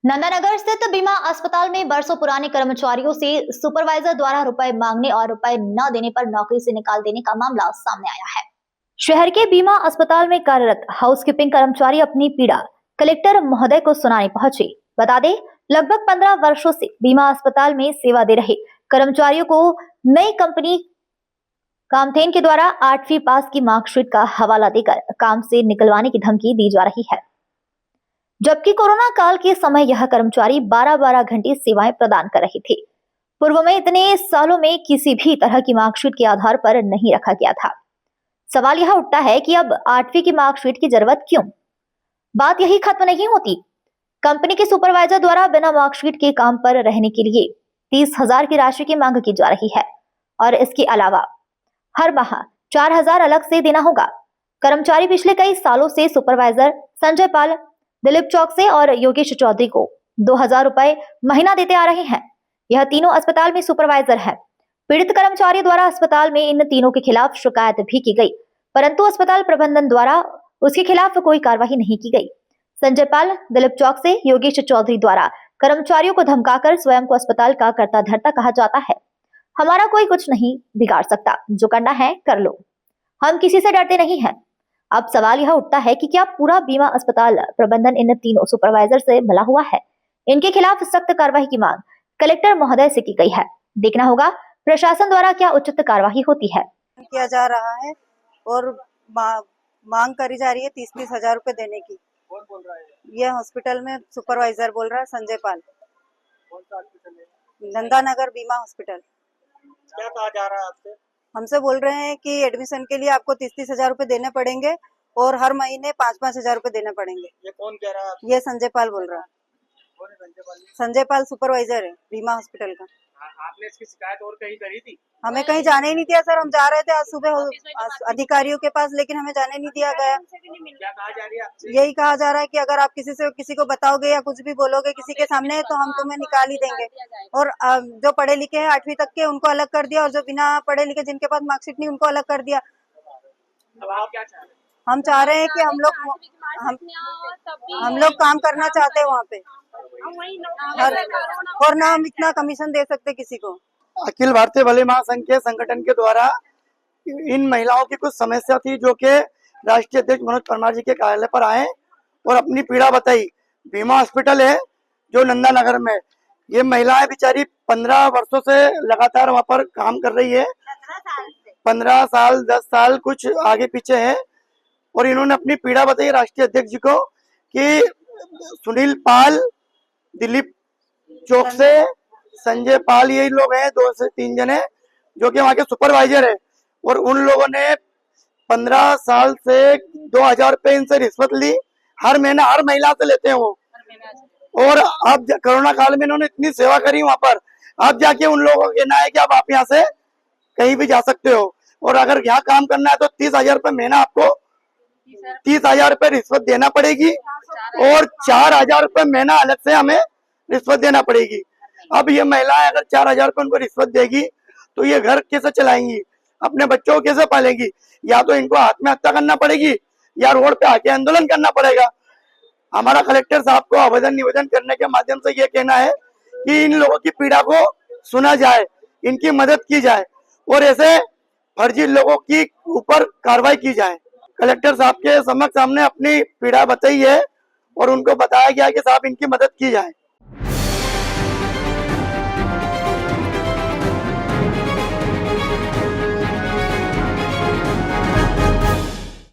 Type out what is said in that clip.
नंदानगर स्थित बीमा अस्पताल में बरसों पुराने कर्मचारियों से सुपरवाइजर द्वारा रुपए मांगने और रुपए न देने पर नौकरी से निकाल देने का मामला सामने आया है। शहर के बीमा अस्पताल में कार्यरत हाउसकीपिंग कर्मचारी अपनी पीड़ा कलेक्टर महोदय को सुनाने पहुंचे। बता दें, लगभग 15 वर्षों से बीमा अस्पताल में सेवा दे रहे कर्मचारियों को नई कंपनी कामधेन के द्वारा 8वीं पास की मार्कशीट का हवाला देकर काम से निकलवाने की धमकी दी जा रही है, जबकि कोरोना काल के समय यह कर्मचारी 12-12 घंटे सेवाएं प्रदान कर रहे थे। पूर्व में इतने सालों में किसी भी तरह की मार्कशीट के आधार पर नहीं रखा गया था। सवाल यह उठता है कि अब 8वीं की मार्कशीट की जरूरत क्यों? बात यही खत्म नहीं होती। कंपनी के सुपरवाइजर द्वारा बिना मार्कशीट के काम पर रहने के लिए 30,000 की राशि की मांग की जा रही है और इसके अलावा हर माह 4,000 अलग से देना होगा। कर्मचारी पिछले कई सालों से सुपरवाइजर संजय पाल, दिलीप चौकसे और योगेश चौधरी को 2,000 रुपए महीना देते आ रहे हैं। यह तीनों अस्पताल में सुपरवाइजर हैं। पीड़ित कर्मचारी द्वारा अस्पताल में इन तीनों के खिलाफ शिकायत भी की गई, परंतु अस्पताल प्रबंधन द्वारा उसके खिलाफ कोई कार्रवाई नहीं की गई। संजय पाल, दिलीप चौकसे, योगेश चौधरी द्वारा कर्मचारियों को धमकाकर स्वयं को अस्पताल का कर्ता धर्ता कहा जाता है। हमारा कोई कुछ नहीं बिगाड़ सकता, जो करना है कर लो, हम किसी से डरते नहीं हैं। अब सवाल यह उठता है कि क्या पूरा बीमा अस्पताल प्रबंधन इन तीनों सुपरवाइजर से मिला हुआ है? इनके खिलाफ सख्त कार्रवाई की मांग कलेक्टर महोदय से की गई है। देखना होगा प्रशासन द्वारा क्या उचित कार्रवाई होती है। किया जा रहा है और मांग करी जा रही है 30-30 हजार रुपए देने की। कौन बोल रहा है? ये हॉस्पिटल में सुपरवाइजर बोल रहा है, संजय पाल, कौन सा हॉस्पिटल है? नंदानगर बीमा हॉस्पिटल। क्या कहा जा रहा है आपसे? हमसे बोल रहे हैं कि एडमिशन के लिए आपको 30-30 हजार रुपए देने पड़ेंगे और हर महीने 5-5 हजार रुपए देने पड़ेंगे। ये कौन कह रहा है? ये संजय पाल बोल रहा है। कौन है संजय पाल? संजय पाल सुपरवाइजर है बीमा हॉस्पिटल का। आपने इसकी शिकायत और कहीं करी थी? हमें कहीं जाने ही नहीं दिया सर। हम जा रहे थे आज सुबह अधिकारियों के पास, लेकिन हमें जाने नहीं दिया गया। क्या कहा जा रही है आपसे? यही कहा जा रहा है कि अगर आप किसी को बताओगे या कुछ भी बोलोगे किसी के सामने, तो हम तुम्हें निकाल ही देंगे। और जो पढ़े लिखे हैं 8वीं तक के, उनको अलग कर दिया, और जो बिना पढ़े लिखे जिनके पास मार्कशीट नहीं, उनको अलग कर दिया। अब आप क्या चाह रहे हैं? हम चाह रहे हैं कि हम लोग काम करना चाहते हैं वहाँ पे, और ना हम इतना कमीशन दे सकते किसी को। अखिल भारतीय भले महासंघ के संगठन के द्वारा इन महिलाओं की कुछ समस्या थी, जो कि राष्ट्रीय अध्यक्ष मनोज परमार जी के कार्यालय पर आए और अपनी पीड़ा बताई। बीमा हॉस्पिटल है जो नंदानगर में, ये महिलाएं बेचारी 15 वर्षों से लगातार वहां पर काम कर रही है। 15 साल 10 साल कुछ आगे पीछे है। और इन्होंने अपनी पीड़ा बताई राष्ट्रीय अध्यक्ष जी को कि सुनील पाल, दिलीप चौकसे, संजय पाल, यही लोग हैं, 2 से 3 जने जो कि वहाँ के सुपरवाइजर है। और उन लोगों ने 15 साल से 2,000 रुपए इनसे रिश्वत ली। हर महीना हर महिला से लेते हैं वो। और अब कोरोना काल में इन्होंने इतनी सेवा करी वहाँ पर, अब जाके उन लोगों का कहना है कि अब आप यहाँ से कहीं भी जा सकते हो, और अगर यहाँ काम करना है तो 30,000 रुपए महीना आपको 30,000 रुपए रिश्वत देना पड़ेगी, और 4,000 रुपए महीना अलग से हमें रिश्वत देना पड़ेगी। अब ये महिलाएं अगर 4,000 रुपए उनको रिश्वत देगी तो ये घर कैसे चलाएंगी, अपने बच्चों को कैसे पालेंगी? या तो इनको आत्महत्या करना पड़ेगी या रोड पे आके आंदोलन करना पड़ेगा। हमारा कलेक्टर साहब को आवेदन निवेदन करने के माध्यम से ये कहना है कि इन लोगों की पीड़ा को सुना जाए, इनकी मदद की जाए, और ऐसे फर्जी लोगों की ऊपर कार्रवाई की जाए। कलेक्टर साहब के समक्ष हमने अपनी पीड़ा बताई है और उनको बताया गया कि साहब इनकी मदद की जाए।